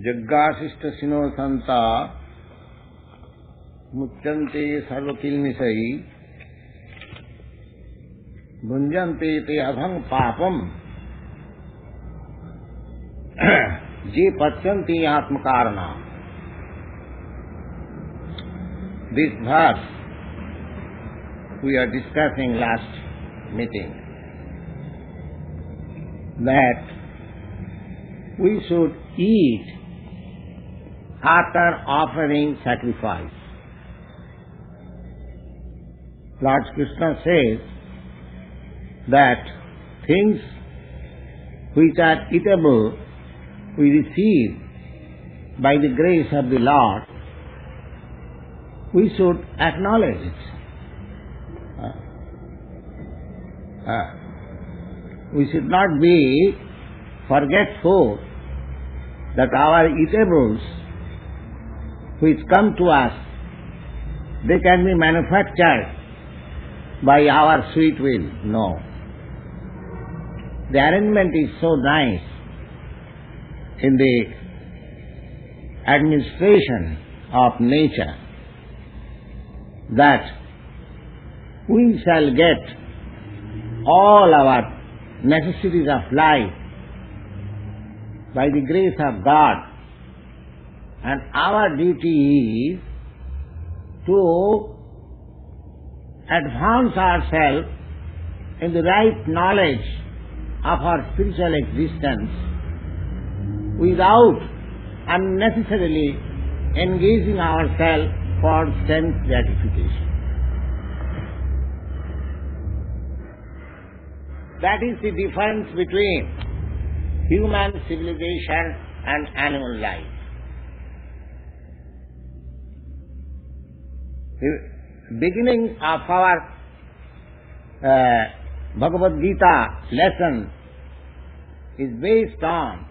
Jaggasistasino santa muccante sarvakilmisai bhunjante te abhang papam je pachanti atmakarana. This verse we are discussing last meeting, that we should eat after offering sacrifice. Lord Krishna says that things which are eatable we receive by the grace of the Lord, we should acknowledge it. We should not be forgetful that our eatables which come to us, they can be manufactured by our sweet will. No. The arrangement is so nice in the administration of nature that we shall get all our necessities of life by the grace of God, and our duty is to advance ourselves in the right knowledge of our spiritual existence without unnecessarily engaging ourselves for sense gratification. That is the difference between human civilization and animal life. The beginning of our Bhagavad Gita lesson is based on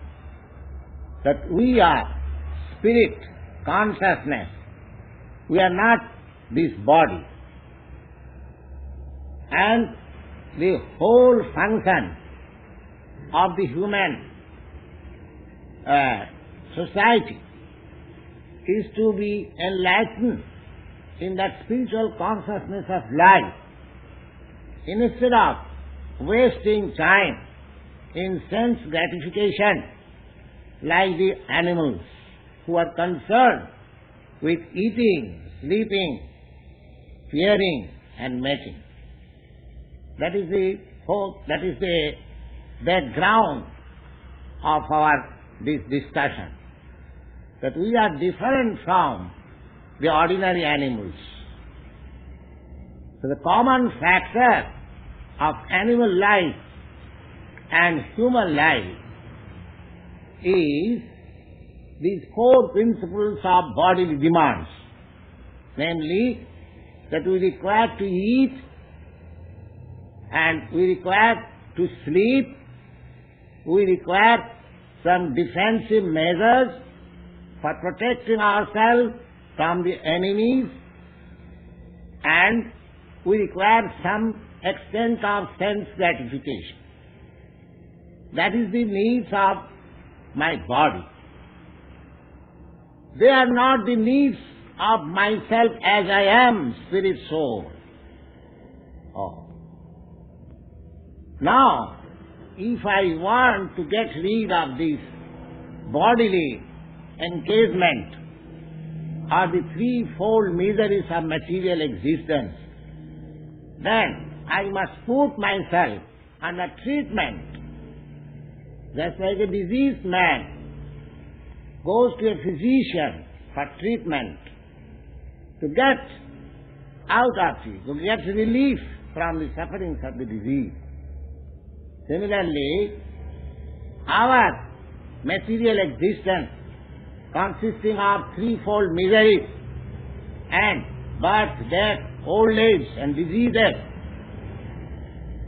that we are spirit, consciousness. We are not this body. And the whole function of the human society is to be enlightened in that spiritual consciousness of life, instead of wasting time in sense gratification like the animals who are concerned with eating, sleeping, fearing and mating. That is the background of this discussion, that we are different from the ordinary animals. So the common factor of animal life and human life is these four principles of bodily demands, namely that we require to eat, and we require to sleep, we require some defensive measures for protecting ourselves from the enemies, and we require some extent of sense gratification. That is the needs of my body. They are not the needs of myself as I am, spirit soul. Oh. Now, if I want to get rid of this bodily engagement or the threefold miseries of material existence, then I must put myself under treatment. Just like a diseased man goes to a physician for treatment to get out of it, to get relief from the sufferings of the disease. Similarly, our material existence consisting of threefold miseries and birth, death, old age and diseases,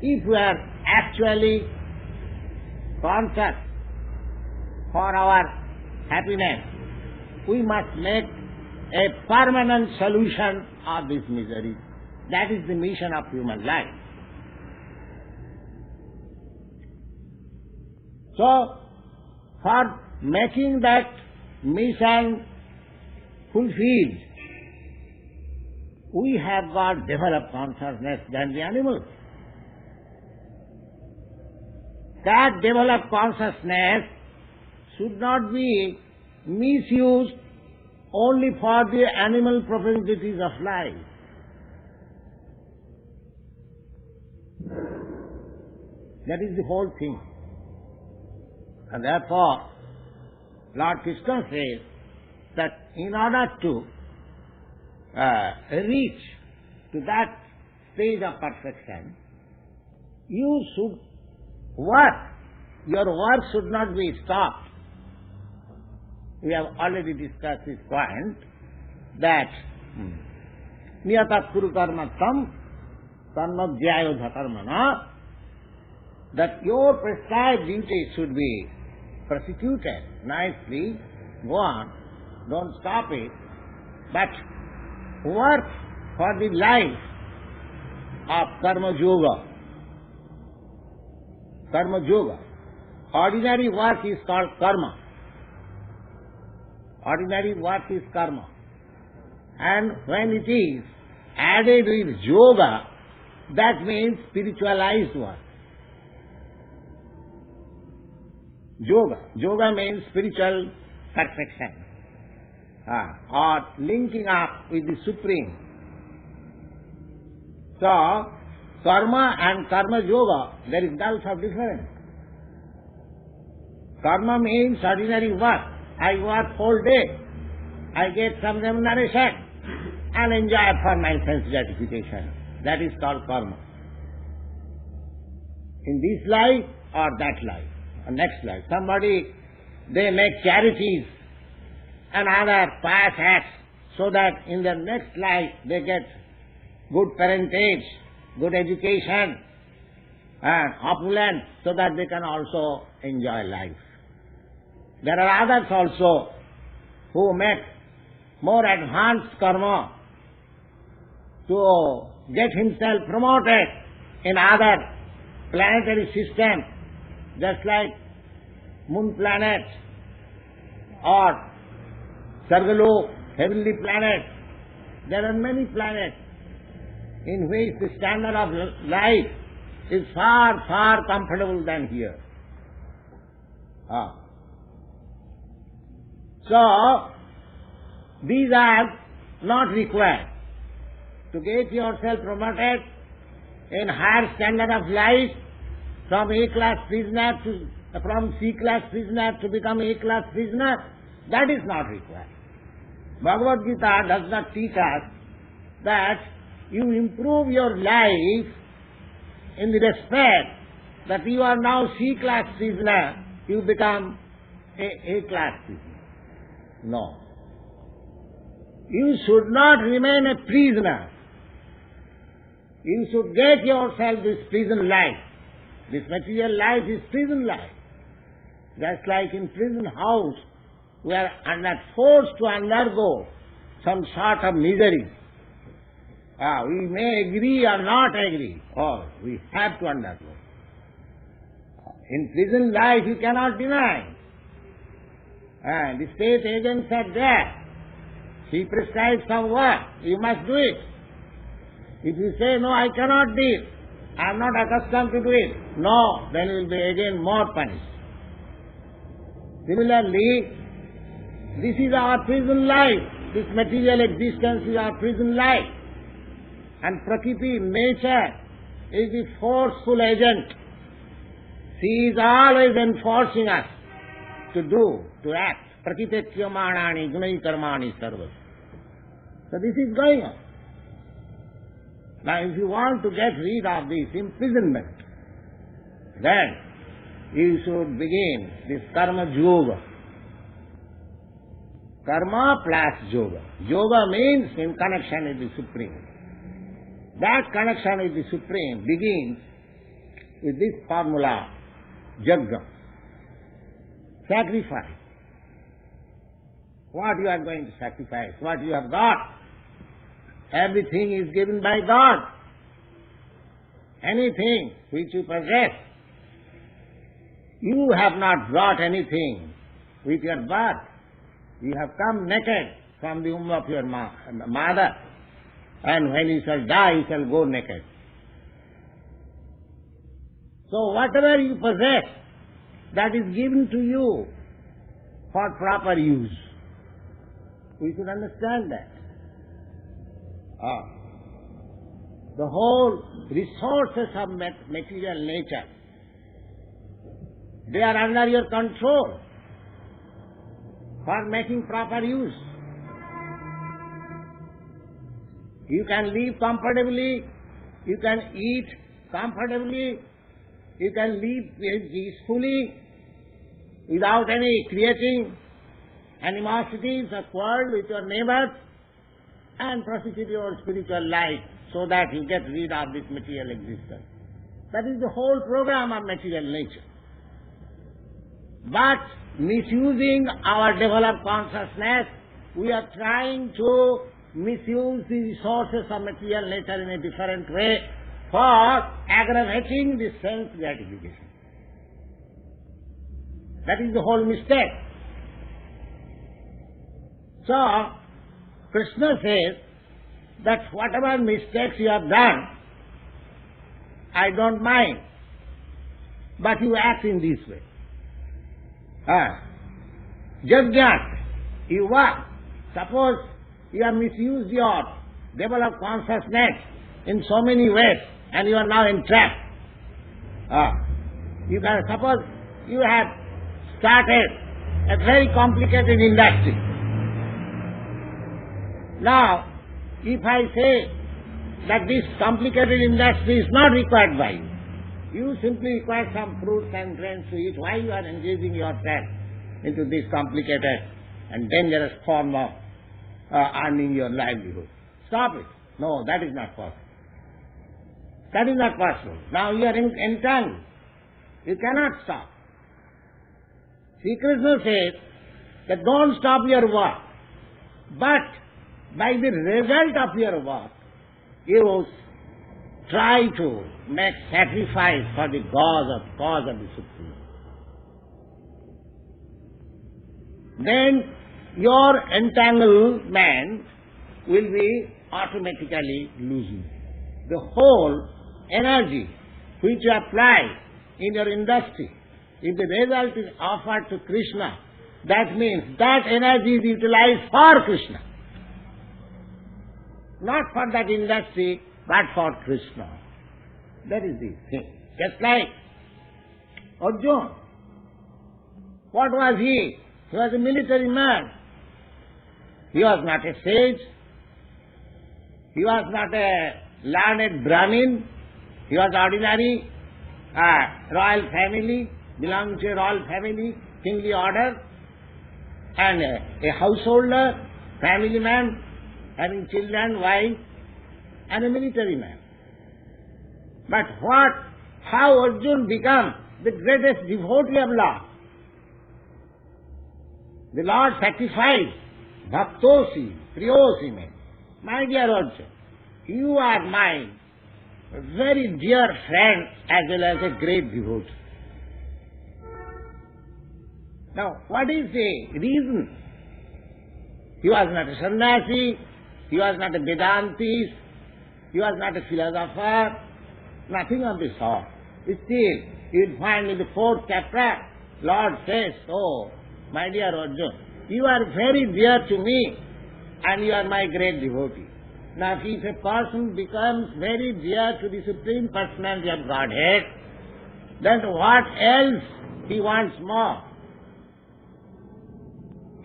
if we are actually conscious for our happiness, we must make a permanent solution of this misery. That is the mission of human life. So, for making that mission fulfilled, we have got developed consciousness than the animals. That developed consciousness should not be misused only for the animal propensities of life. That is the whole thing. And therefore, Lord Krishna says that in order to reach to that stage of perfection, you should work. Your work should not be stopped. We have already discussed this point that niyata kuru karma tam tanmadhyayodha karmana, that your prescribed duty should be prosecuted nicely, go on, don't stop it, but work for the life of karma yoga. Karma yoga. Ordinary work is called karma. Ordinary work is karma. And when it is added with yoga, that means spiritualized work. Yoga. Yoga means spiritual perfection. Or linking up with the Supreme. So, karma and karma yoga, there is gulf of difference. Karma means ordinary work. I work whole day. I get some remuneration and enjoy for my sense gratification. That is called karma. In this life or that life, or next life. Somebody, they make charities and other pious acts so that in the next life they get good parentage, good education and opulence so that they can also enjoy life. There are others also who make more advanced karma to get himself promoted in other planetary systems, just like moon planet or Sargalok, heavenly planet. There are many planets in which the standard of life is far, far comfortable than here. So, these are not required. To get yourself promoted in higher standard of life, from A-class prisoner to, from C-class prisoner to become A-class prisoner, that is not required. Bhagavad Gita does not teach us that you improve your life in the respect that you are now C-class prisoner, you become A-class prisoner. No. You should not remain a prisoner. You should get yourself this prison life. This material life is prison life. Just like in prison house, we are forced to undergo some sort of misery. We may agree or not agree, or we have to undergo. In prison life you cannot deny. The state agents are there. He prescribes some work, you must do it. If you say, no, I cannot do it, I am not accustomed to do it, no, then you will be again more punished. Similarly, this is our prison life. This material existence is our prison life. And Prakriti, nature, is the forceful agent. She is always enforcing us to do, to act. Prakritetyamanani gunai karmani sarvas. So this is going on. Now if you want to get rid of this imprisonment, then you should begin this karma yoga. Karma plus yoga. Yoga means in connection with the Supreme. That connection with the Supreme begins with this formula, yajna, sacrifice. What you are going to sacrifice, what you have got. Everything is given by God. Anything which you possess, you have not brought anything with your birth. You have come naked from the womb of your mother, and when you shall die, you shall go naked. So whatever you possess, that is given to you for proper use. We should understand that. The whole resources of material nature, they are under your control for making proper use. You can live comfortably, you can eat comfortably, you can live peacefully without any creating animosities or quarrel with your neighbors, and prosecute your spiritual life so that you get rid of this material existence. That is the whole program of material nature. But misusing our developed consciousness, we are trying to misuse the resources of material nature in a different way for aggravating the sense gratification. That is the whole mistake. So, Krishna says that whatever mistakes you have done, I don't mind, but you act in this way. Jagyat, you work. Suppose you have misused your developed consciousness in so many ways, and you are now entrapped. You can suppose you have started a very complicated industry. Now, if I say that this complicated industry is not required by you, you simply require some fruits and grains to eat, why you are engaging yourself into this complicated and dangerous form of earning your livelihood? Stop it. No, that is not possible. That is not possible. Now you are entangled. You cannot stop. Sri Krishna says that don't stop your work, but by the result of your work, you try to make sacrifice for the cause of the Supreme. Then your entanglement will be automatically losing. The whole energy which you apply in your industry, if the result is offered to Krishna, that means that energy is utilized for Krishna. Not for that industry, but for Krishna. That is the thing. Just like Arjuna. What was he? He was a military man. He was not a sage. He was not a learned Brahmin. He was ordinary, royal family, belonging to a royal family, kingly order, and a householder, family man, having children, wife, and a military man. But how Arjuna became the greatest devotee of Lord? The Lord sacrificed, bhaktosi, priyosi me. My dear Arjuna, you are my very dear friend as well as a great devotee. Now, what is the reason? He was not a sannyasi, he was not a Vedantist, he was not a philosopher, nothing of the sort. Still, you will find in the 4th chapter, Lord says, oh, my dear Arjuna, you are very dear to me and you are my great devotee. Now, if a person becomes very dear to the Supreme Personality of Godhead, then what else he wants more?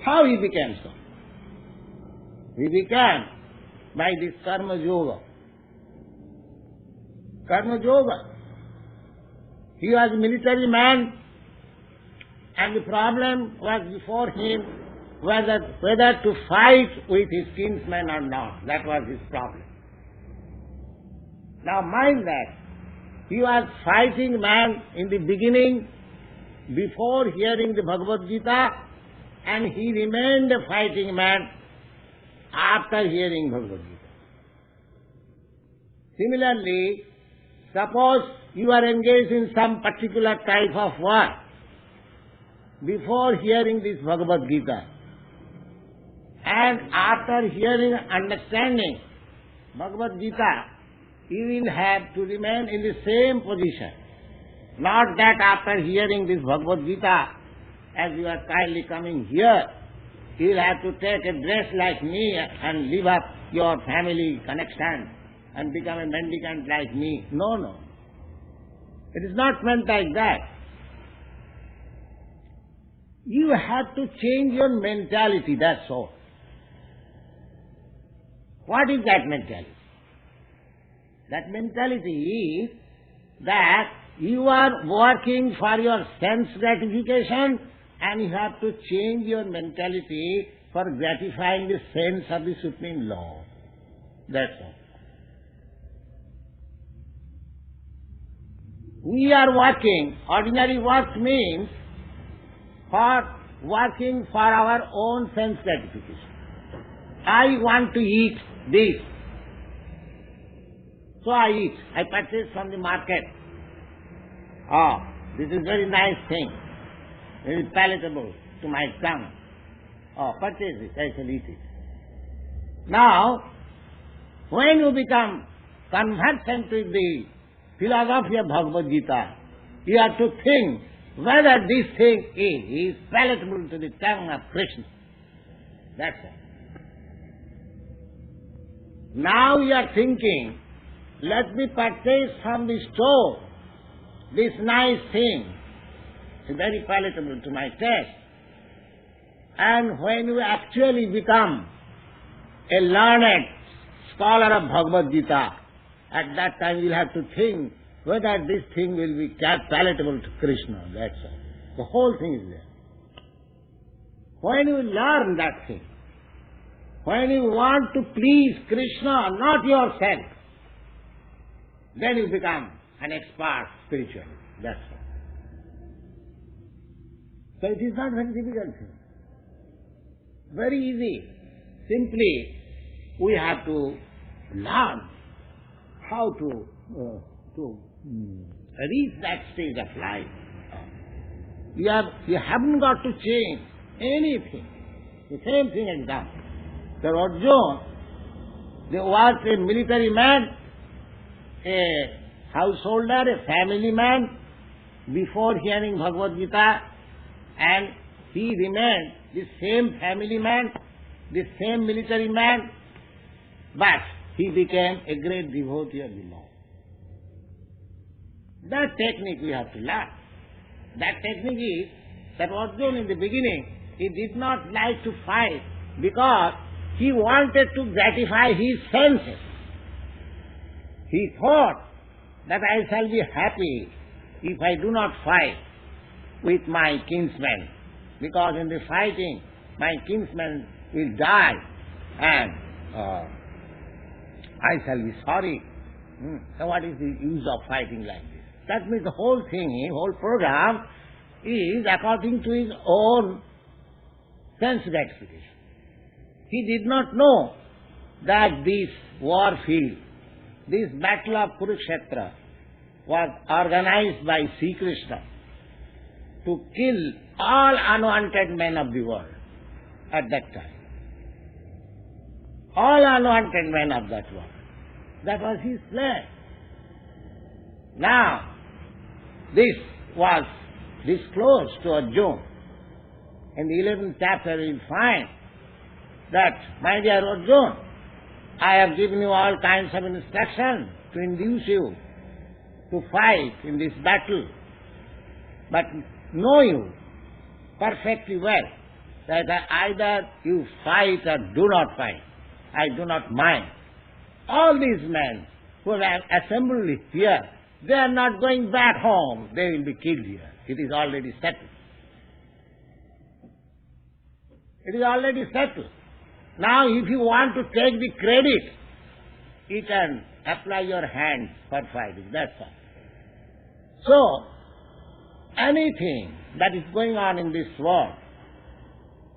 How he became so? He became by this karma yoga. Karma yoga. He was a military man, and the problem was before him whether to fight with his kinsmen or not. That was his problem. Now mind that, he was fighting man in the beginning before hearing the Bhagavad Gita, and he remained a fighting man after hearing Bhagavad Gita. Similarly, suppose you are engaged in some particular type of work before hearing this Bhagavad Gita, And after hearing, understanding Bhagavad Gita, you will have to remain in the same position. Not that after hearing this Bhagavad Gita, as you are kindly coming here, you will have to take a dress like me and live up your family connection and become a mendicant like me. No, no. It is not meant like that. You have to change your mentality, that's all. What is that mentality? That mentality is that you are working for your sense gratification and you have to change your mentality for gratifying the sense of the Supreme Law. That's all. We are working, ordinary work means for working for our own sense gratification. I want to eat this. So I eat. I purchase from the market. Oh, this is very nice thing. Very palatable to my tongue. Oh, purchase it. I shall eat it. Now, when you become conversant with the philosophy of Bhagavad Gita, you have to think whether this thing is palatable to the tongue of Krishna. That's all. Now you are thinking, let me purchase from the store this nice thing. It's very palatable to my taste. And when you actually become a learned scholar of Bhagavad Gita, at that time you will have to think whether this thing will be palatable to Krishna. That's all. The whole thing is there. When you learn that thing, when you want to please Krishna, not yourself, then you become an expert spiritually. That's all. So it is not very difficult thing. Very easy. Simply, we have to learn how to reach that stage of life. You haven't got to change anything. The same thing example. The Arjuna, there was a military man, a householder, a family man, before hearing Bhagavad Gita, and he remained the same family man, the same military man, but he became a great devotee of the Lord. That technique we have to learn. That technique is that Arjuna in the beginning, he did not like to fight because he wanted to gratify his senses. He thought that I shall be happy if I do not fight with my kinsmen, because in the fighting my kinsmen will die and I shall be sorry. So what is the use of fighting like this? That means the whole thing, whole program is according to his own sense gratification. He did not know that this war field, this battle of Kurukshetra, was organized by Sri Krishna to kill all unwanted men of the world at that time. All unwanted men of that world. That was his plan. Now, this was disclosed to Arjuna. In the 11th chapter you will find that, my dear Arjuna, I have given you all kinds of instruction to induce you to fight in this battle. But know you perfectly well that either you fight or do not fight. I do not mind. All these men who have assembled here, they are not going back home. They will be killed here. It is already settled. It is already settled. Now if you want to take the credit, you can apply your hands for fighting. That's all. So, anything that is going on in this world,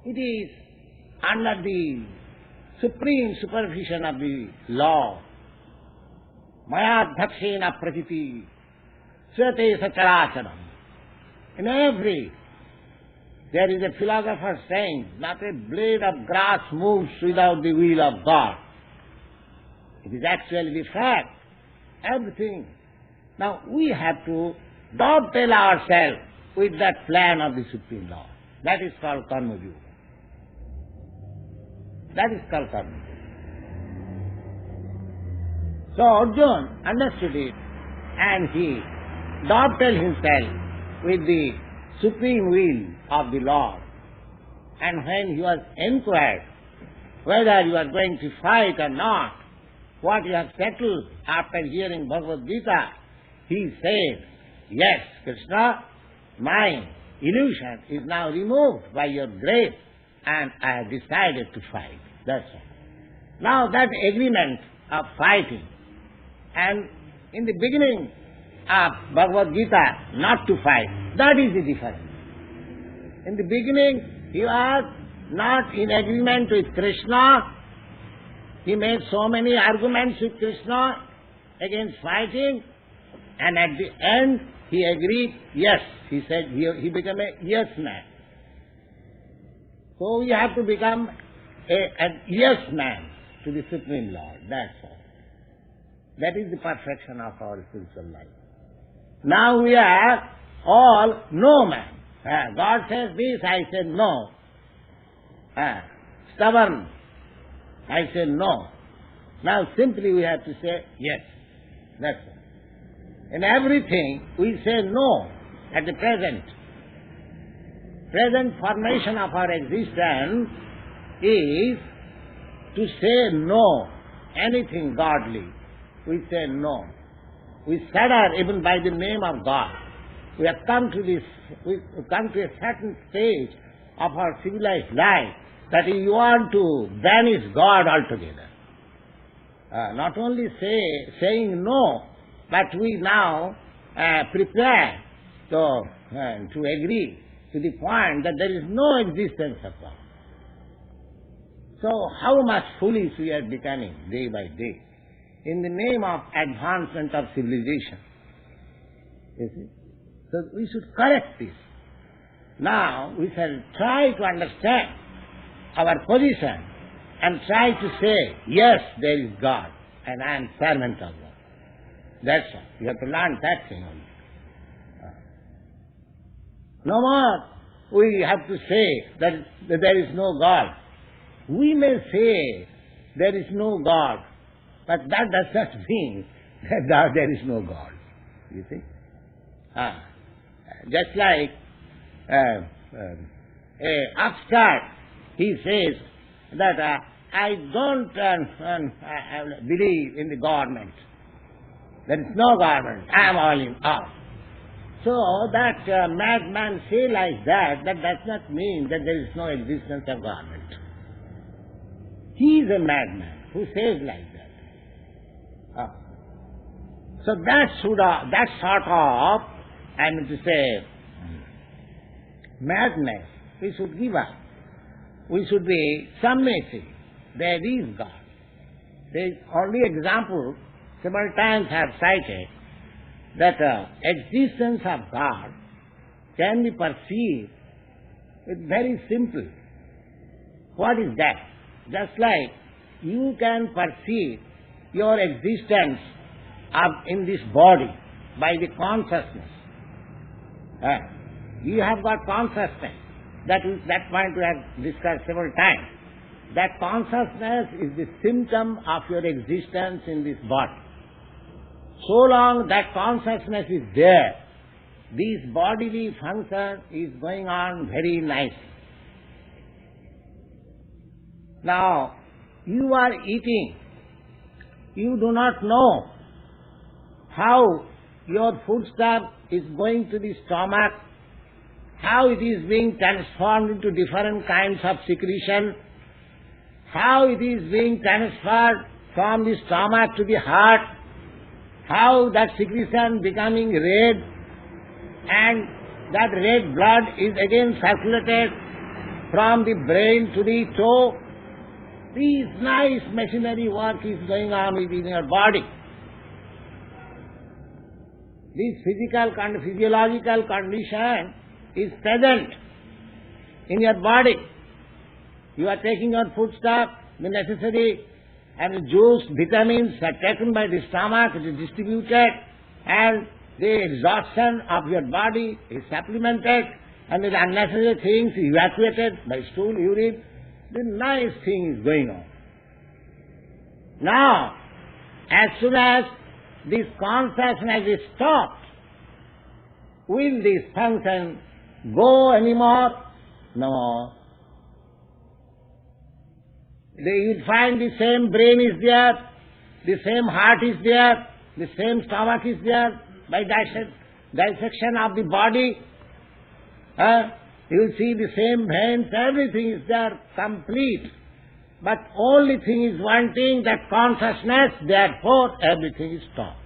it is under the supreme supervision of the law. Maya dhakshena pratiti svate sacharacharam. In every There is a philosopher saying, not a blade of grass moves without the will of God. It is actually the fact. Everything. Now we have to dovetail ourselves with that plan of the Supreme Lord. That is called Karma Yoga. That is called Karma Yoga. So Arjuna understood it and he dovetailed himself with the supreme will of the Lord. And when he was inquired whether you are going to fight or not, what you have settled after hearing Bhagavad Gita, he said, yes, Krishna, my illusion is now removed by your grace and I have decided to fight. That's all. Now that agreement of fighting, and in the beginning of Bhagavad Gita, not to fight, that is the difference. In the beginning, he was not in agreement with Krishna. He made so many arguments with Krishna against fighting, and at the end he agreed, yes, he said, he became a yes man. So we have to become a yes man to the Supreme Lord, that's all. That is the perfection of our spiritual life. Now we are all no man. God says this, I say no. Stubborn, I say no. Now simply we have to say yes. That's all. In everything we say no at the present. Present formation of our existence is to say no. Anything godly, we say no. We shudder even by the name of God. We have come to a certain stage of our civilized life that you want to banish God altogether. Not only saying no, but we now prepare to agree to the point that there is no existence of God. So how much foolish we are becoming day by day in the name of advancement of civilization. You see? So we should correct this. Now we shall try to understand our position and try to say, yes, there is God and I am servant of God. That's all. You have to learn that thing only. No more we have to say that there is no God. We may say there is no God, but that does not mean that there is no God. You see? Just like a upstart, he says that I don't believe in the government. There is no government. I am all in all. So that madman say like that does not mean that there is no existence of government. He is a madman who says like that. So that sort of, I mean to say, madness we should give up. We should be submissive. There is God. There is only example, several times I have cited, that existence of God can be perceived with very simple. What is that? Just like you can perceive your existence in this body by the consciousness. You have got consciousness. That point we have discussed several times. That consciousness is the symptom of your existence in this body. So long that consciousness is there, this bodily function is going on very nicely. Now, you are eating. You do not know how your foodstuff is going to the stomach, how it is being transformed into different kinds of secretion, how it is being transferred from the stomach to the heart, how that secretion becoming red, and that red blood is again circulated from the brain to the toe. This nice machinery work is going on within your body. This physiological condition is present. in your body. You are taking your foodstuff, the necessary, and the juice, vitamins are taken by the stomach, it is distributed, and the exhaustion of your body is supplemented, and the unnecessary things evacuated by stool, urine. The nice thing is going on. Now, as soon as this consciousness is stopped, will this function go anymore? No. You will find the same brain is there, the same heart is there, the same stomach is there. By dissection of the body, you will see the same veins, everything is there, complete. But only thing is wanting that consciousness, therefore everything is stopped.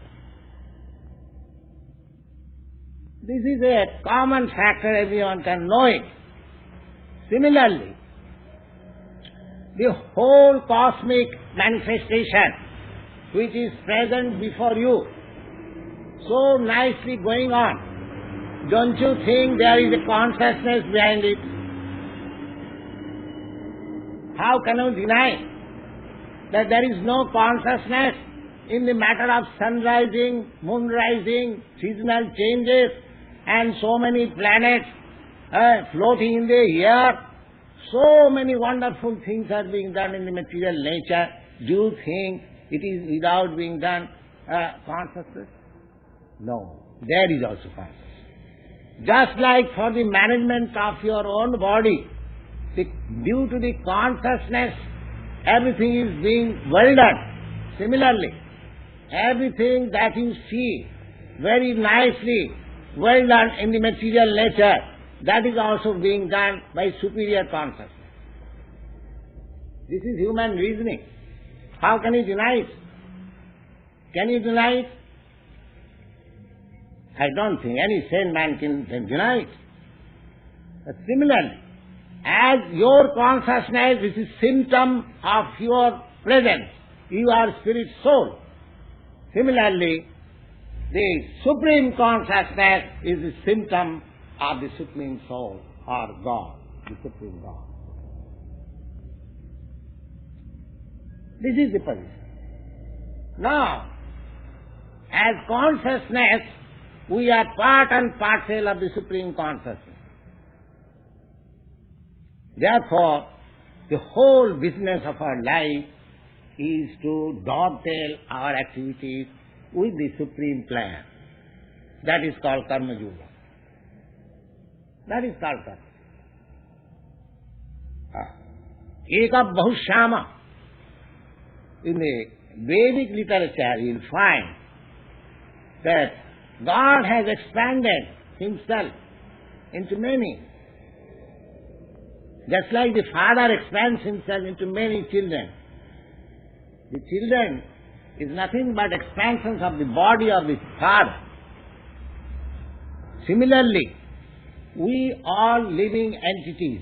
This is a common factor, everyone can know it. Similarly, the whole cosmic manifestation which is present before you, so nicely going on, don't you think there is a consciousness behind it? How can you deny that there is no consciousness in the matter of sun rising, moon rising, seasonal changes, and so many planets floating in the air? So many wonderful things are being done in the material nature. Do you think it is without being done consciousness? No, there is also consciousness. Just like for the management of your own body, due to the consciousness, everything is being well done. Similarly, everything that you see very nicely well done in the material nature, that is also being done by superior consciousness. This is human reasoning. How can you deny it? Can you deny it? I don't think any sane man can deny it. But similarly, as your consciousness is a symptom of your presence, you are spirit soul. Similarly, the Supreme Consciousness is a symptom of the Supreme Soul or God, the Supreme God. This is the position. Now, as consciousness, we are part and parcel of the Supreme Consciousness. Therefore, the whole business of our life is to dovetail our activities with the Supreme Plan. That is called Karma Yoga. That is called Karma. Eka Bahushama. In the Vedic literature, you will find that God has expanded Himself into many. Just like the father expands himself into many children. The children is nothing but expansions of the body of the father. Similarly, we all living entities,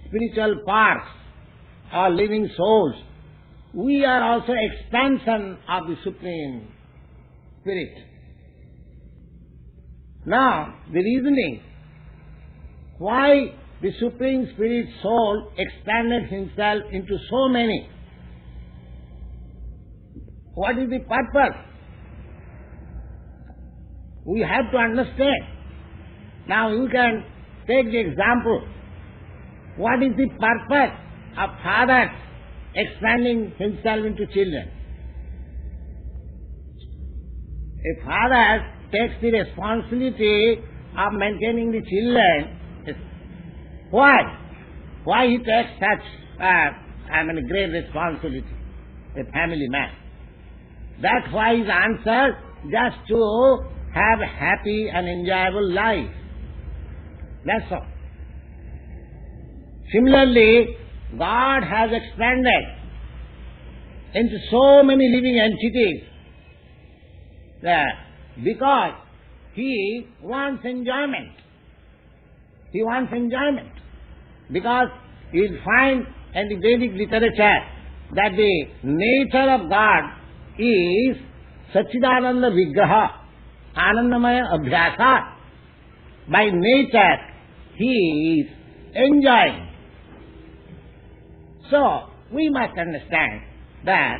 spiritual parts, or living souls, we are also expansion of the Supreme Spirit. Now, the reasoning why the Supreme Spirit Soul expanded Himself into so many. What is the purpose? We have to understand. Now you can take the example. What is the purpose of father expanding himself into children? A father takes the responsibility of maintaining the children. Why? Why he takes such great responsibility? A family man. That's why his answer just to have a happy and enjoyable life. That's all. Similarly, God has expanded into so many living entities because He wants enjoyment. He wants enjoyment. Because you will find in the Vedic literature that the nature of God is Satchidananda Vigraha, Anandamaya Abhyasa. By nature, He is enjoying. So, we must understand that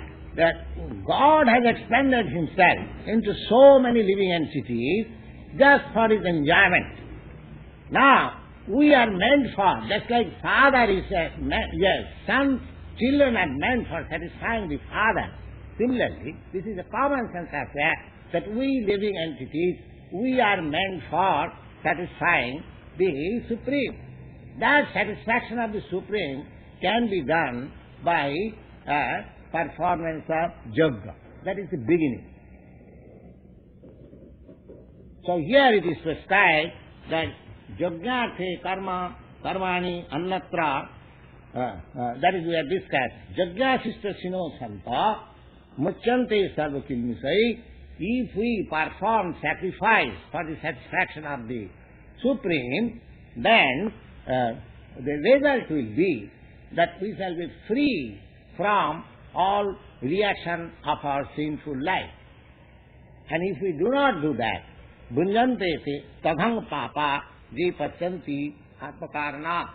God has expanded Himself into so many living entities just for His enjoyment. Now, we are meant for, just like father is sons, children are meant for satisfying the father. Similarly, this is a common sense affair that we living entities, we are meant for satisfying the Supreme. That satisfaction of the Supreme can be done by performance of yoga. That is the beginning. So here it is prescribed that Yajñārthe karma karmani annatra, that is we have discussed. Yajñāsistasino santa muchyante sarvakilmisai. If we perform sacrifice for the satisfaction of the Supreme, then the result will be that we shall be free from all reaction of our sinful life. And if we do not do that, bhunjante te tadhang papa je pachanti atmakarnat.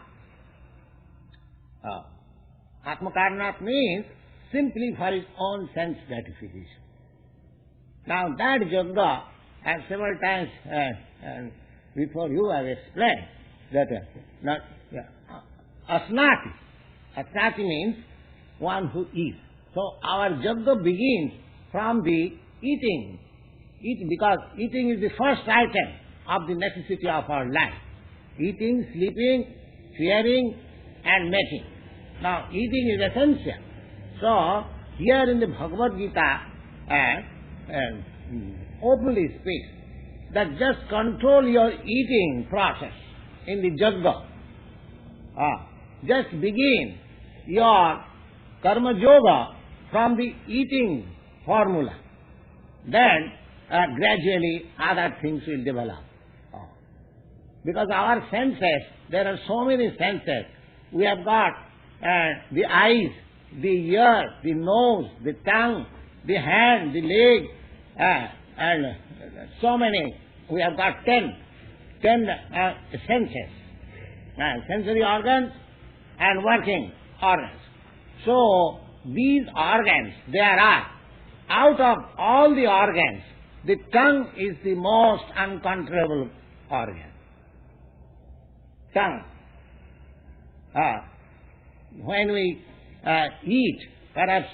Atmakarnat means simply for his own sense gratification. Now that yoga, as several times before you have explained, that asnati. Asnati means one who eats. So our yoga begins from the eating. Because eating is the first item of the necessity of our life. Eating, sleeping, fearing and making. Now eating is essential. So here in the Bhagavad Gita openly speaks that just control your eating process in the yoga. Just begin your karma yoga from the eating formula. Then gradually other things will develop. Because our senses, there are so many senses. We have got the eyes, the ear, the nose, the tongue, the hand, the leg, and so many. We have got 10 senses, sensory organs and working organs. So these organs, there are, out of all the organs, the tongue is the most uncontrollable organ. Tongue. When we eat, perhaps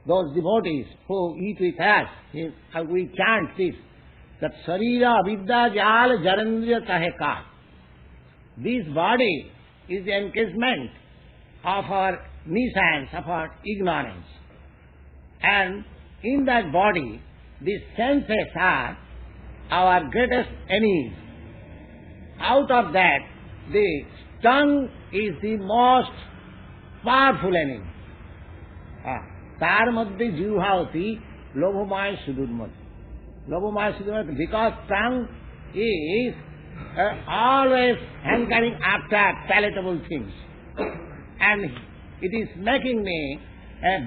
those devotees who eat with us, we chant this, that Sarira Vidya Jal Jarandriya Kaheka. This body is the encasement of our nescience, of our ignorance. And in that body, the senses are our greatest enemies. Out of that, the tongue is the most powerful enemy. Tar madhye jivhavati lobhamaya sudurmati. Lobhamaya sudurmati, because tongue is always hankering after palatable things. And it is making me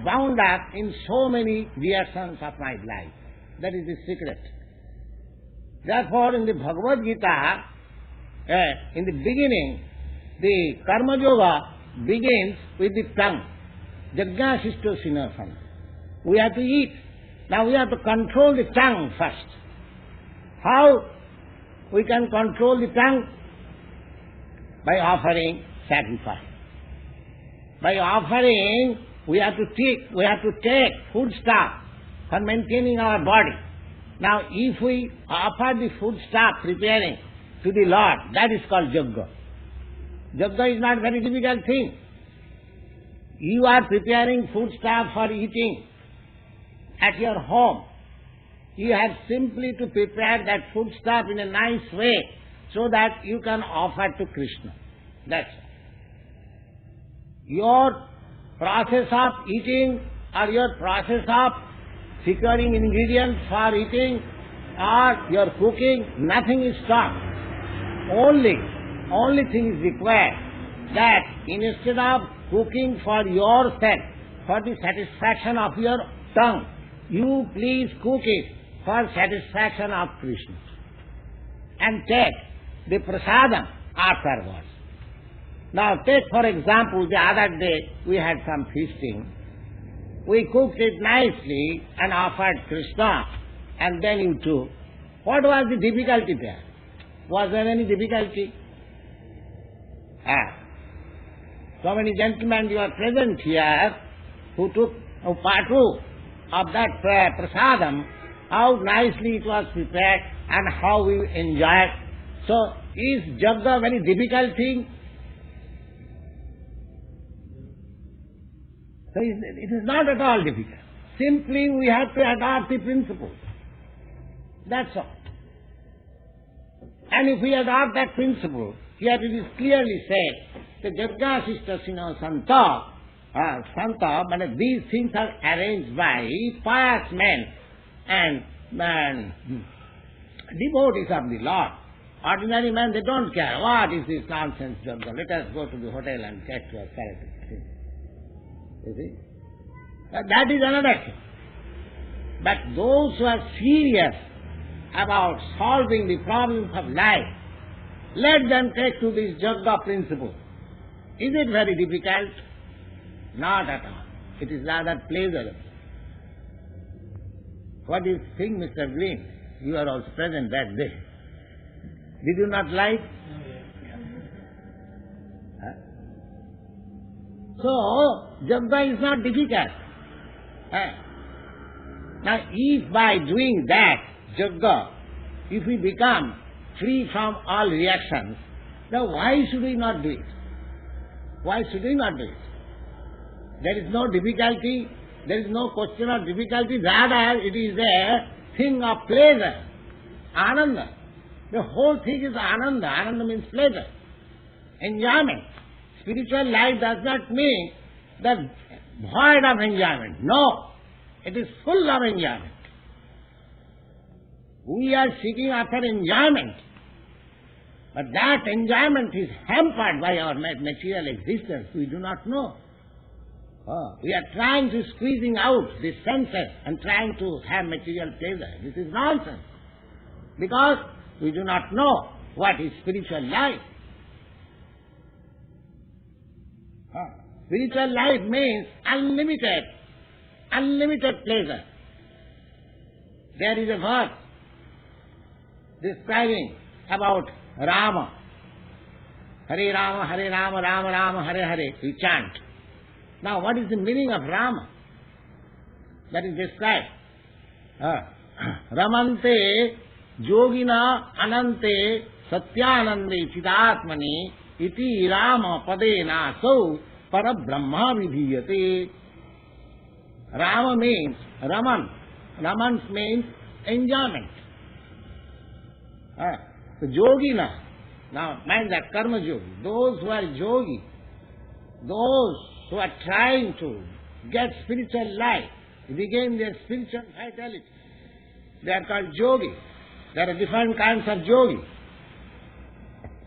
bound up in so many reactions of my life. That is the secret. Therefore, in the Bhagavad Gita, in the beginning, the karma yoga begins with the tongue. Yajñāsistosino santa. We have to eat. Now we have to control the tongue first. How we can control the tongue? By offering sacrifice. By offering, we have to take food stuff for maintaining our body. Now if we offer the food stuff preparing to the Lord, that is called yoga. Yoga is not a very difficult thing. You are preparing food stuff for eating at your home. You have simply to prepare that food stuff in a nice way so that you can offer to Krishna. That's all. Your process of eating or your process of securing ingredients for eating or your cooking, nothing is stopped. Only thing is required that instead of cooking for yourself, for the satisfaction of your tongue, you please cook it for satisfaction of Krishna. And take the prasadam afterwards. Now take for example, the other day we had some feasting. We cooked it nicely and offered Krishna, and then you took. What was the difficulty there? Was there any difficulty? So many gentlemen you are present here who partook of that prasadam, how nicely it was prepared and how we enjoyed. So is Jagga a very difficult thing? So it is not at all difficult. Simply we have to adopt the principle. That's all. And if we adopt that principle, here it is clearly said, the Jagga sisters, Santa, but these things are arranged by pious men and devotees of the Lord. Ordinary men, they don't care. What is this nonsense Jagga? Let us go to the hotel and get your salary. You see? That is another thing. But those who are serious about solving the problems of life, let them take to this Jagga principle. Is it very difficult? Not at all. It is rather pleasurable. What do you think, Mr. Green? You are also present that day. Did you not like? So, Jagga is not difficult. Now, if by doing that, Jagga, if we become free from all reactions, then why should we not do it? Why should we not do it? There is no difficulty, there is no question of difficulty, rather it is a thing of pleasure, ananda. The whole thing is ananda. Ananda means pleasure, enjoyment. Spiritual life does not mean the void of enjoyment. No, it is full of enjoyment. We are seeking after enjoyment, but that enjoyment is hampered by our material existence. We do not know. We are trying to squeezing out the senses and trying to have material pleasure. This is nonsense, because we do not know what is spiritual life. Spiritual life means unlimited pleasure. There is a verse describing about Rama. Hare Rama, Hare Rama, Rama Rama, Hare Hare. We chant. Now what is the meaning of Rama? That is described. Ramante yogina anante satyanande chidatmani iti Rama padena so parabrahma vidhiyate. Rama means Raman. Raman means enjoyment. The yogina, now mind that karma yogi, those who are yogi, those who are trying to get spiritual life, regain their spiritual vitality, they are called yogi. There are different kinds of yogi.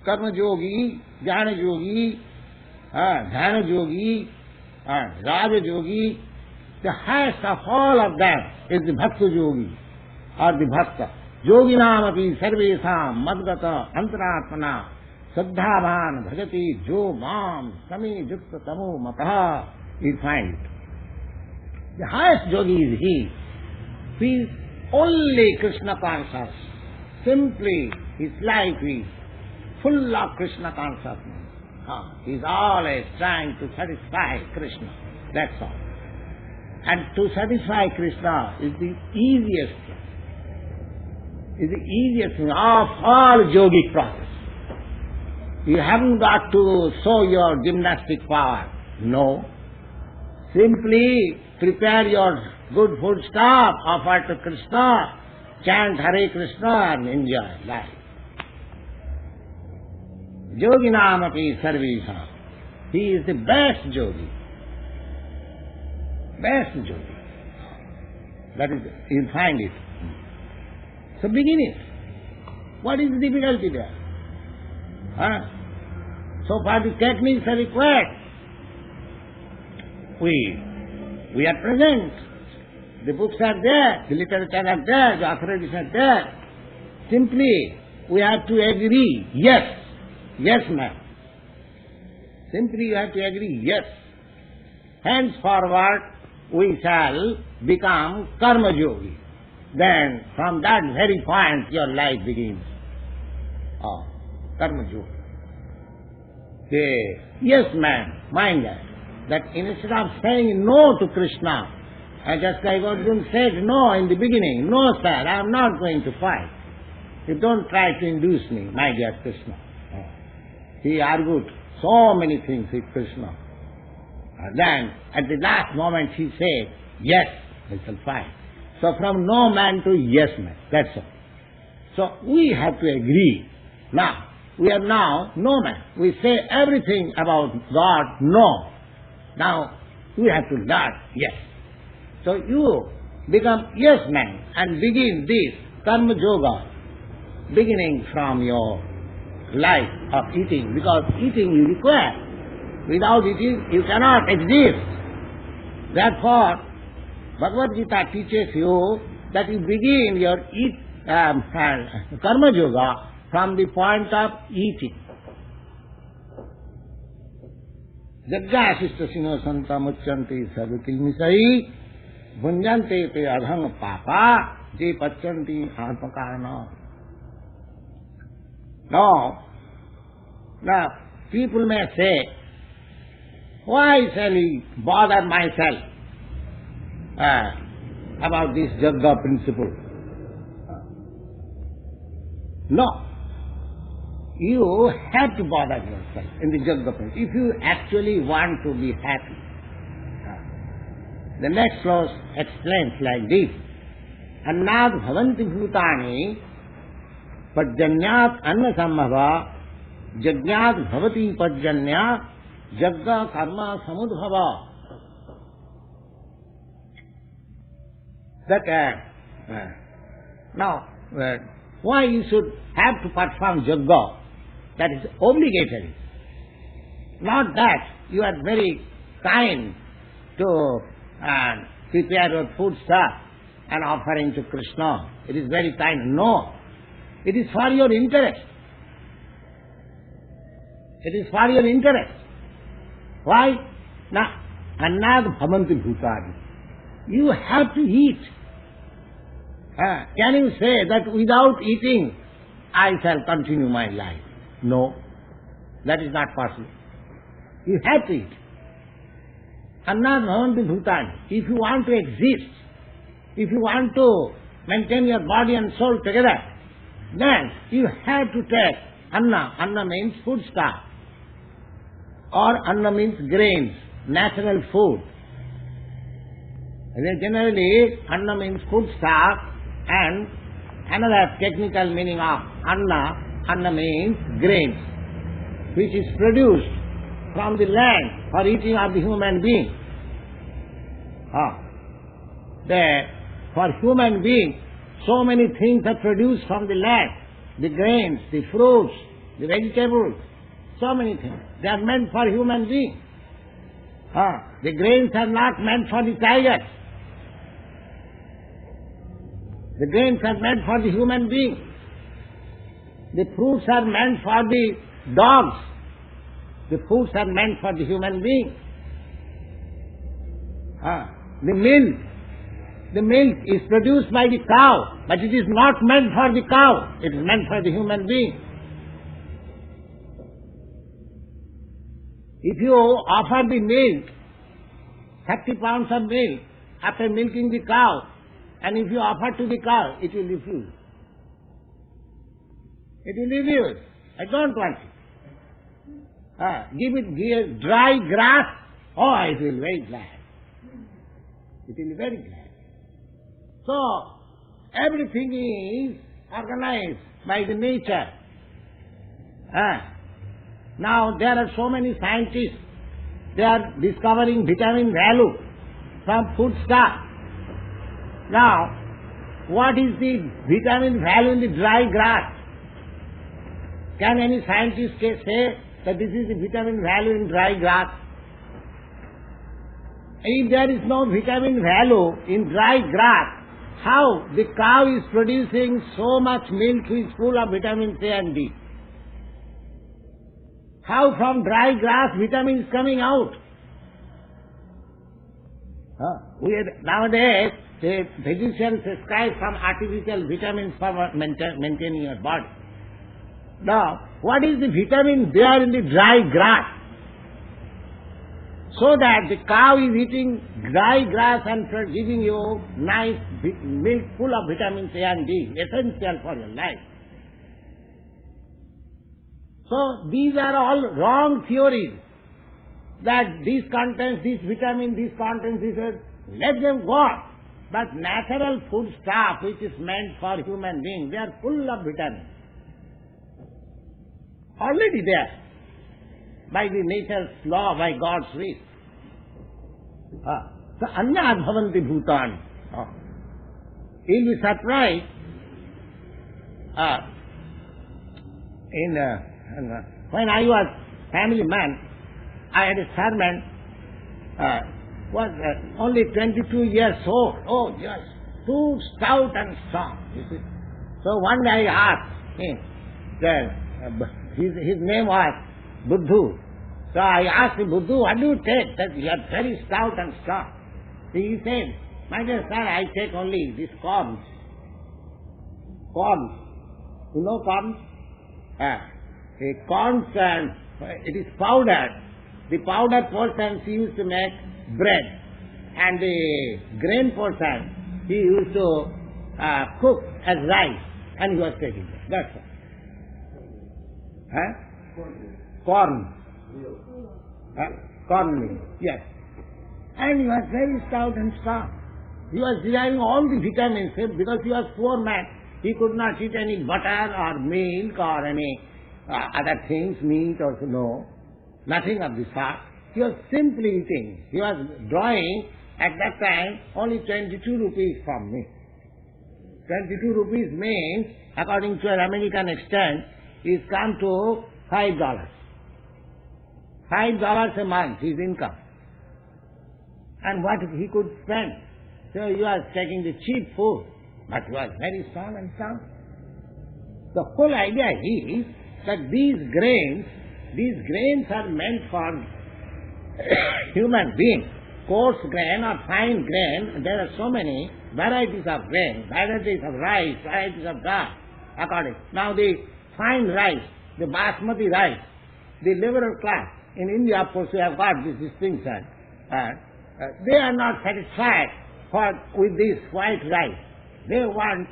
Karma yogi, jnana yogi, dhyana yogi, raja yogi. The highest of all of them is the bhakta yogi or the bhakta. Yoginamapi sarvesam madgata antaratmana saddhavan bhajati jo mam sami yukta tamo mataha. You find it. The highest yogi is he who is only Krishna conscious. Simply his life is full of Krishna consciousness. He is always trying to satisfy Krishna. That's all. And to satisfy Krishna is the easiest thing. Is the easiest thing of all yogic process. You haven't got to show your gymnastic power. No. Simply prepare your good food stuff, offer to Krishna, chant Hare Krishna and enjoy life. Yoginamapi sarvesam. He is the best yogi. Best yogi. That is, you'll find it. So begin it. What is the difficulty there? So far the techniques are required. We are present. The books are there, the literature are there, the authorities are there. Simply, we have to agree, yes, yes man. Simply you have to agree, yes. Henceforward we shall become karma yogi. Then from that very point your life begins. Karma yogi. Say, yes man, mind that. That instead of saying no to Krishna, and just like Arjuna said no in the beginning, no sir, I am not going to fight. You don't try to induce me, my dear Krishna. He argued so many things with Krishna. And then at the last moment he said, yes, I shall fight. So from no man to yes man, that's all. So we have to agree. Now, we are now no man. We say everything about God, no. Now, we have to learn yes. So you become yes man and begin this karma yoga, beginning from your life of eating, because eating you require. Without eating, you cannot exist. Therefore, Bhagavad Gita teaches you that you begin your karma yoga from the point of eating. Jagga shishtasino santam uchyanti sarvatilmisai bhunjante te adhang papa je pachanti atmakarana. Now, people may say, why shall I bother myself about this Jagga principle? No. You have to bother yourself in the Jagga principle if you actually want to be happy. The next clause explains like this. Annad bhavanti bhutani pajjanyat anna sambhava jajñat bhavati pajjanya jagga karma samudbhava. Now, why you should have to perform Jagga? That is obligatory. Not that you are very kind to prepare your food stuff and offering to Krishna. It is very kind. No. It is for your interest. It is for your interest. Why? Now, annad bhavanti bhutani. You have to eat. Can you say that without eating I shall continue my life? No, that is not possible. You have to eat. Annad bhavanti bhutani. If you want to exist, if you want to maintain your body and soul together, then you have to take anna. Anna means food stuff. Or anna means grains, natural food. And then generally, anna means food stuff, and another technical meaning of anna means grains, which is produced from the land for eating of the human being. For human being, so many things are produced from the land. The grains, the fruits, the vegetables, so many things. They are meant for human being. The grains are not meant for the tigers. The grains are meant for the human being. The fruits are meant for the dogs. The fruits are meant for the human being. The milk is produced by the cow, but it is not meant for the cow. It is meant for the human being. If you offer the milk, 30 pounds of milk, after milking the cow, and if you offer to the cow, it will refuse. It will refuse. I don't want it. Give it dry grass, it will be very glad. It will be very glad. So, everything is organized by the nature. Now, there are so many scientists, they are discovering vitamin value from food stuff. Now, what is the vitamin value in the dry grass? Can any scientist say that this is the vitamin value in dry grass? If there is no vitamin value in dry grass, how the cow is producing so much milk which is full of vitamin C and D? How from dry grass vitamin is coming out? Nowadays, the physicians prescribe some artificial vitamins for maintaining your body. Now, what is the vitamin there in the dry grass? So that the cow is eating dry grass and giving you nice milk full of vitamins A and D, essential for your life. So these are all wrong theories, that this contains this vitamin, this contains this, let them go. But natural food stuff which is meant for human beings, they are full of vitamins. Already there, by the nature's law, by God's wish. So, anyat bhavanti bhutani. You'll be surprised, when I was family man, I had a servant, was only 22 years old. Oh, yes, too stout and strong, you see. So one day I asked him, his name was Buddhu. So I asked him, Buddhu, what do you take? That you are very stout and strong. So he said, my dear sir, I take only these corns. Corns. You know corns? Corns, it is powdered. The powdered portion he used to make bread. And the grain portion he used to cook as rice. And he was taking it. That's all. Corn. Corn meal. Yes. And he was very stout and strong. He was deriving all the vitamins because he was poor man. He could not eat any butter or milk or any other things, meat or no, nothing of the sort. He was simply eating. He was drawing at that time only 22 rupees from me. 22 rupees means, according to an American exchange, is come to $5. $5 a month, his income. And what he could spend. So he was taking the cheap food, but he was very strong and sound. The whole idea is that these grains are meant for human beings. Coarse grain or fine grain, there are so many varieties of grain, varieties of rice, varieties of dal, according. Now the fine rice, the basmati rice, the liberal class, in India of course we have got this distinction, they are not satisfied with this white rice. They want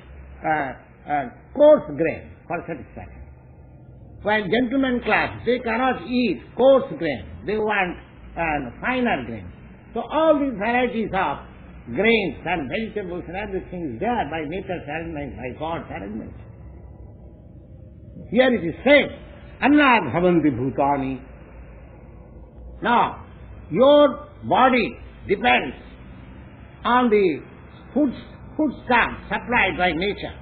coarse grain for satisfaction. While gentleman class, they cannot eat coarse grain. They want finer grain. So all these varieties of grains and vegetables and everything is there by nature's arrangement, by God's arrangement. Here it is said, Annāt bhavanti bhutani. Now, your body depends on the food stuff supplied by nature.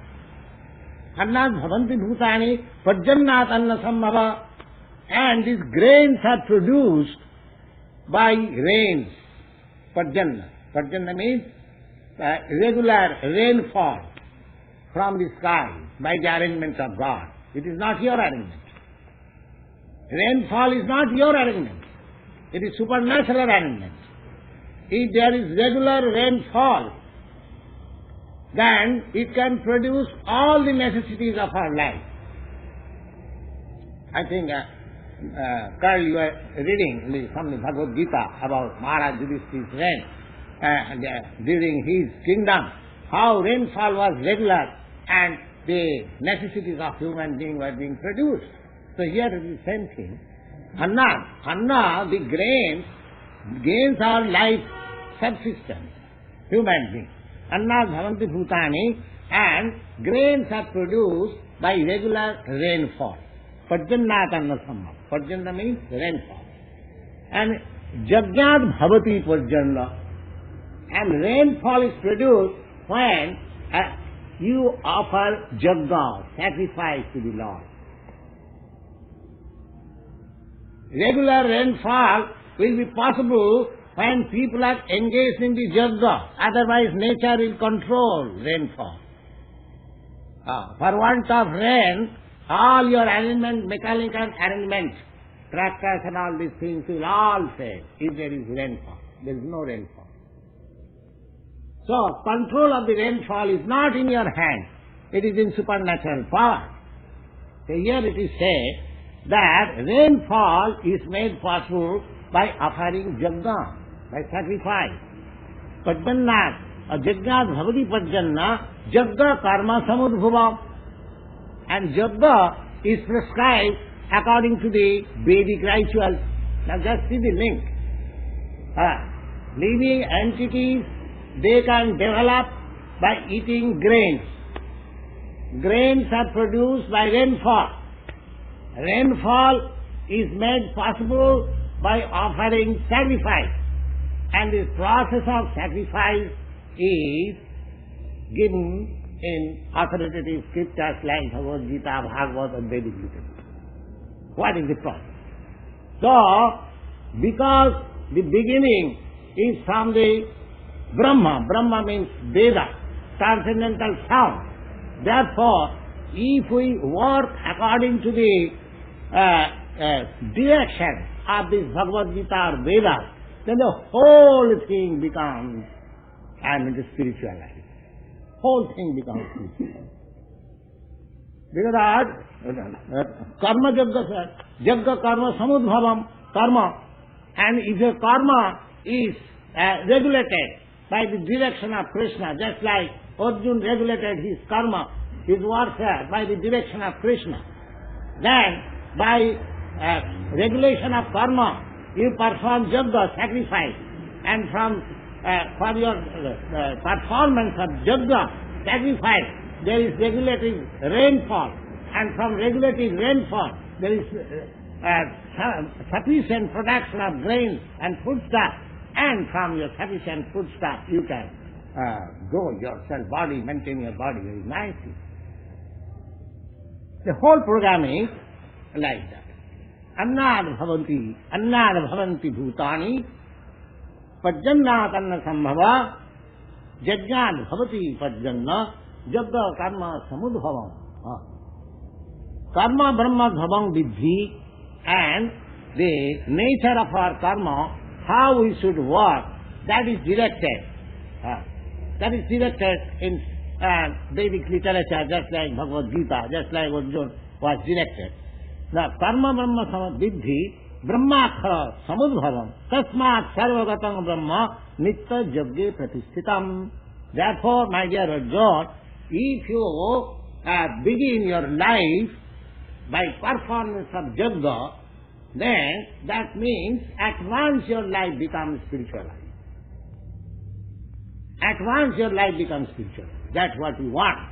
Annāt bhavanti bhutani pajjannāt anna sambhava. And these grains are produced by rains. Pajjanna. Pajjanna means regular rainfall from the sky by the arrangement of God. It is not your arrangement. Rainfall is not your arrangement. It is supernatural arrangement. If there is regular rainfall, then it can produce all the necessities of our life. I think, Carl, you are reading from the Bhagavad Gita about Maharaj Yudhishthira's reign during his kingdom, how rainfall was regular and the necessities of human being were being produced. So here it is the same thing. Anna, the grains are life subsistence, human beings. Annāt bhavanti bhutani, and grains are produced by regular rainfall. Pajjannāt anna sambhava. Pajjanna means rainfall. And jajñāt bhavati pajjanna. And rainfall is produced when you offer jagga, sacrifice to the Lord. Regular rainfall will be possible when people are engaged in the jagga. Otherwise nature will control rainfall. For want of rain, all your arrangement, mechanical arrangement tractors and all these things will all fail if there is rainfall. There is no rainfall. So, control of the rainfall is not in your hand. It is in supernatural power. So here it is said that rainfall is made possible by offering yajna, by sacrifice. Padjanna, yajna bhavati padjanna, yajna karma samudbhava. And yajna is prescribed according to the Vedic rituals. Now just see the link. Living entities, they can develop by eating grains. Grains are produced by rainfall. Rainfall is made possible by offering sacrifice. And this process of sacrifice is given in authoritative scriptures like Bhagavad Gita, Bhagavad and Vedic literature. What is the process? So, because the beginning is from the Brahma. Brahma means Veda, transcendental sound. Therefore, if we work according to the direction of this Bhagavad Gita or Vedas, then the whole thing becomes the spiritual life. Whole thing becomes spiritual. Because karma jagga karma samudbhavam karma, and if your karma is regulated by the direction of Krishna, just like Arjuna regulated his karma, his warfare by the direction of Krishna, then by regulation of karma, you perform yajna, sacrifice, and for your performance of yajna, sacrifice, there is regulating rainfall, and from regulating rainfall, there is sufficient production of grains and foodstuff, and from your sufficient foodstuff, you can grow yourself, maintain your body very nicely. The whole program is like that. Annad bhavanti bhutani, pajjanna tanna sambhava, jajnad bhavati pajjanna, jagga karma samudbhavam. Karma brahma bhavam vidhi, and the nature of our karma, how we should work, that is directed. That is directed in Vedic literature, just like Bhagavad Gita, just like Arjuna was directed. Now, karma brahma samudbhavam, brahma samudbhavam, tasmat sarvagatam brahma nitta jagge pratishthitam. Therefore, my dear Arjuna, if you begin your life by performance of yajna, then that means at once your life becomes spiritual life. At once your life becomes spiritual. That's what we want.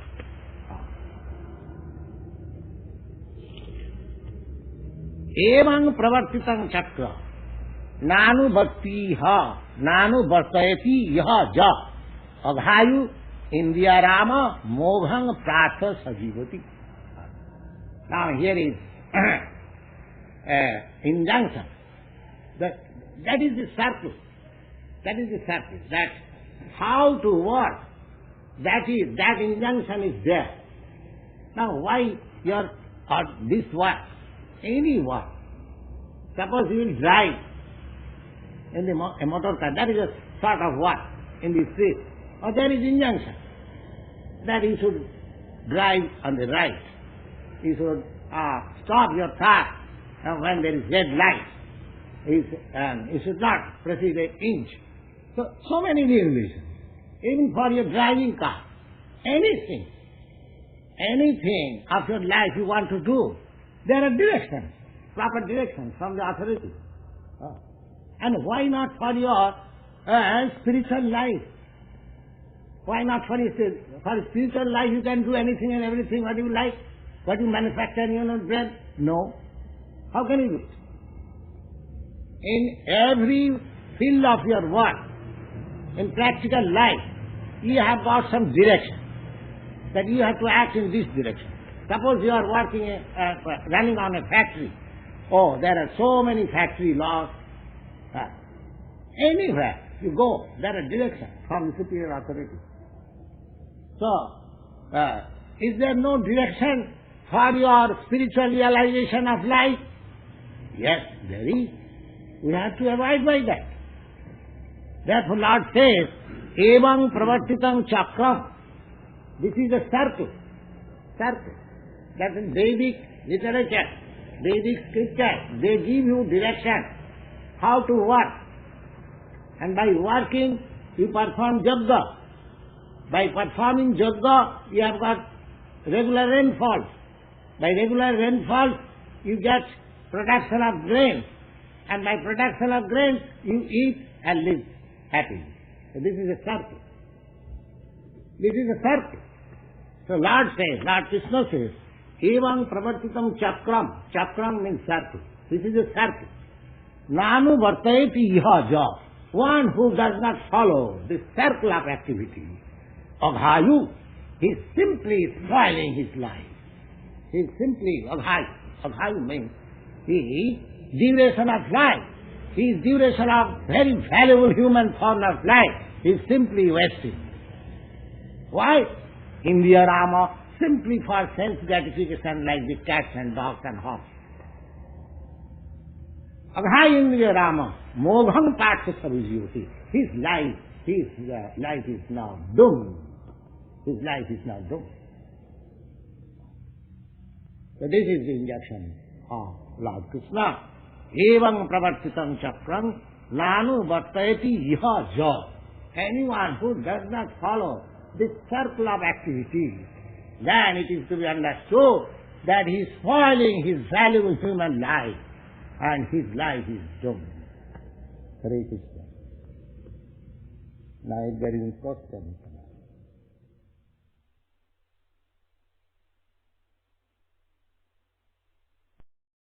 Evam pravartitam chakra nanu bhakti ha nanu vartayati yaha ja abhayu India Rama moghang pratha sajivati. Now here is injunction. That is the circle. That is the circle. That how to work. That injunction is there. Now why this work? Any work. Suppose you will drive in a motor car. That is a sort of work in the street. Or there is injunction that you should drive on the right. You should stop your car when there is red light. You should not proceed an inch. So many regulations. Even for your driving car. Anything of your life you want to do, there are directions, proper directions from the authority. And why not for your spiritual life? Why not for spiritual life you can do anything and everything what you like? What you manufacture in your own bread? No. How can you do it? In every field of your work, in practical life, you have got some direction, that you have to act in this direction. Suppose you are working, running on a factory. Oh, there are so many factory laws. Anywhere you go, there are directions from the superior authority. So, is there no direction for your spiritual realization of life? Yes, there is. We have to abide by that. Therefore Lord says, Evam pravartitam chakram. This is a circle. Circle. That is Vedic literature, Vedic scripture. They give you direction how to work. And by working, you perform yajna. By performing yajna, you have got regular rainfall. By regular rainfall, you get production of grain. And by production of grain, you eat and live happily. So this is a circle. This is a circle. So Lord says, Lord Krishna says, Evam pravartitam chakram. Chakram means circle. This is a circle. Nanu vartayati iha ja. One who does not follow this circle of activity of Hayu, he is simply spoiling his life. He is simply Abhayu. Abhayu means he duration of life. His duration of very valuable human form of life is simply wasted. Why? Indriya Rama, simply for sense gratification like the cats and dogs and horses. Abhay Indriya Rama, Mogham Patsya Sarujyoti. His life is now doomed. His life is now doomed. So this is the injunction of Lord Krishna. Evam pravartitam chakram nanu vartayati iha ja. Anyone who does not follow this circle of activity, then it is to be understood that he is spoiling his valuable human life, and his life is doomed. Hare Krishna. Now if there is a question.